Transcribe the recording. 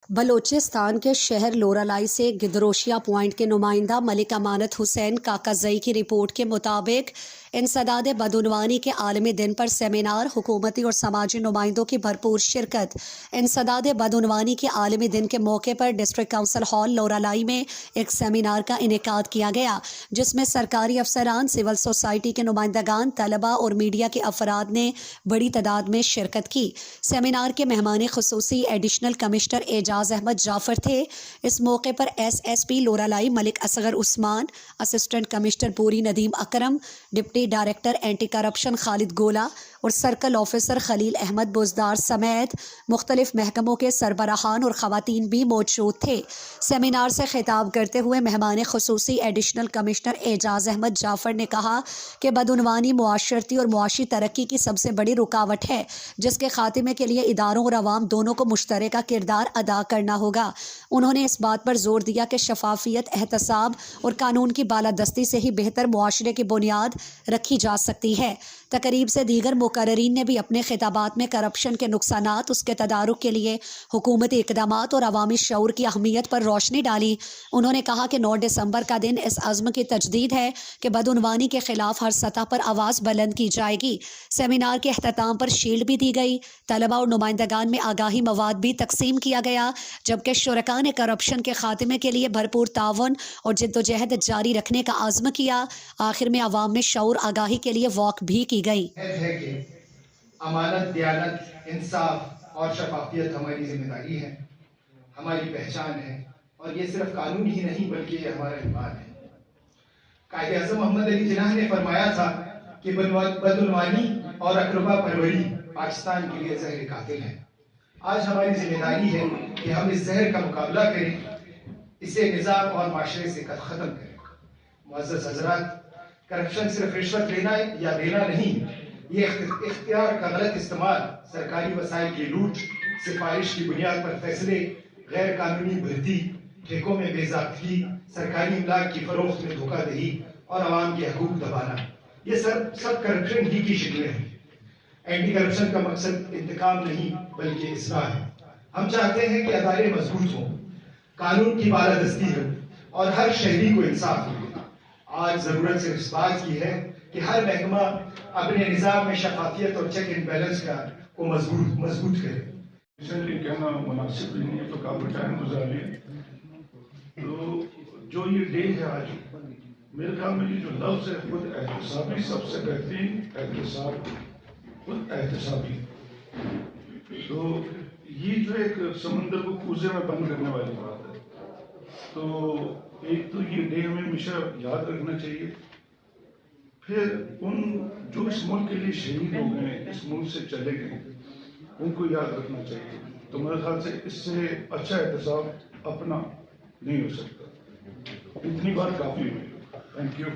बलोचिस्तान के शहर लोरालाई से गिदरोशिया पॉइंट के नुमाइंदा मलिक अमानत हुसैन काकाजई की रिपोर्ट के मुताबिक इंसदाद बदउनवानी के आलमी दिन पर सेमिनार, हुकूमती और समाजी नुमाइंदों की भरपूर शिरकत। इंसदाद बदउनवानी के आलमी दिन के मौके पर डिस्ट्रिक्ट काउंसिल हॉल लोरालाई में एक सेमिनार का इनेकाद किया गया, जिसमें सरकारी अफसरान, सिविल सोसाइटी के नुमाइंदगान, तलबा और मीडिया के अफराद ने बड़ी तादाद में शिरकत की। सेमिनार के मेहमान खुसूसी एडिशनल कमिश्नर एजाज अहमद जाफर थे। इस मौके पर SSP Loralai Malik Asghar Usman, assistant commissioner पूरी Nadeem Akram, deputy director anti corruption Khalid Gola और सर्कल ऑफिसर खलील अहमद बुजदार समेत मुख्तलिफ महकमों के सरबराहान और खवातीन भी मौजूद थे। सेमिनार से खिताब करते हुए मेहमान खुसूसी एडिशनल कमिश्नर एजाज अहमद जाफर ने कहा कि बदउनवानी मुआशरती और मुआशी तरक्की की सबसे बड़ी रुकावट है, जिसके खात्मे के लिए इदारों और अवाम दोनों को मुश्तरका किरदार अदा करना होगा। उन्होंने इस बात पर जोर दिया कि शफाफियत, एहतसाब और कानून की बालादस्ती से ही बेहतर मुआशरे की बुनियाद रखी जा सकती है। तकरीब से दीगर मुकर्ररीन ने भी अपने खिताबात में करप्शन के नुकसानात, उसके तदारुक के लिए हुकूमती इक़दामात और अवामी शऊर की अहमियत पर रोशनी डाली। उन्होंने कहा कि 9 दिसंबर का दिन इस अज़्म की तजदीद है कि बदउनवानी के खिलाफ हर सतह पर आवाज़ बुलंद की जाएगी। सेमिनार के अख्ताम पर शील्ड भी दी गई। तलबा और नुमाइंदगान में आगाही मवाद भी तकसीम किया गया, जबकि शुरका ने करप्शन के खात्मे के लिए भरपूर तावन और जिद्दोजहद जारी रखने का आज़्म किया। आखिर में अवाम में शऊर आगाही के लिए वॉक भी की गई। है कि अमानत, दयानत, इंसाफ और शफाफियत हमारी जिम्मेदारी है, हमारी पहचान है, और ये सिर्फ कानून ही नहीं बल्कि ये हमारा ईमान है। कायदे-ए-आज़म मोहम्मद अली जिन्नाह ने फरमाया था कि बदउनवानी और अक़रबा परवरी पाकिस्तान के लिए ज़हर कातिल है। आज हमारी जिम्मेदारी है कि हम इस जहर का मुकाबला करें, इसे निज़ाम और माशरे से ख़त्म करें। मुअज़्ज़ज़ हज़रात, करप्शन सिर्फ रिश्वत लेना या देना नहीं, ये इख्तियार का गलत इस्तेमाल, सरकारी वसाइल की लूट, सिफारिश की बुनियाद पर फैसले, गैर कानूनी भर्ती, ठेकों में बेज़ाब्तगी, सरकारी इमलाक की फरोख्त में धोखाधड़ी और अवाम के हकूक दबाना, ये सब करप्शन ही की शक्लें हैं। एंटी करप्शन का मकसद इंतकाम नहीं बल्कि इस्लाह है। हम चाहते हैं कि अदारे मजबूत हों, कानून की बालादस्ती हो और हर शहरी को इंसाफ मिले। आज जरूरत सिर्फ इस बात की है कि हर महकमा अपने निज़ाम में शफाफियत और चेक एंड बैलेंस को मजबूत करे। कहना मुनासिब नहीं है, तो काफी टाइम गुजार लिया। तो जो ये डे है आज, मेरे ख्याल में ये जो लफ्ज़ है खुद एहतसाबी, सबसे बेहतरीन एहतसाब खुद एहतसाबी। तो ये जो एक समंदर को कूजे में बंद करने वाली बात है, तो एक तो ये डे हमें हमेशा याद रखना चाहिए। फिर उन जो इस मुल्क के लिए शहीद हो गए, इस मुल्क से चले गए, उनको याद रखना चाहिए। तो मेरे ख्याल से इससे अच्छा एहतसाब अपना नहीं हो सकता। इतनी बात काफ़ी हुई। Thank you.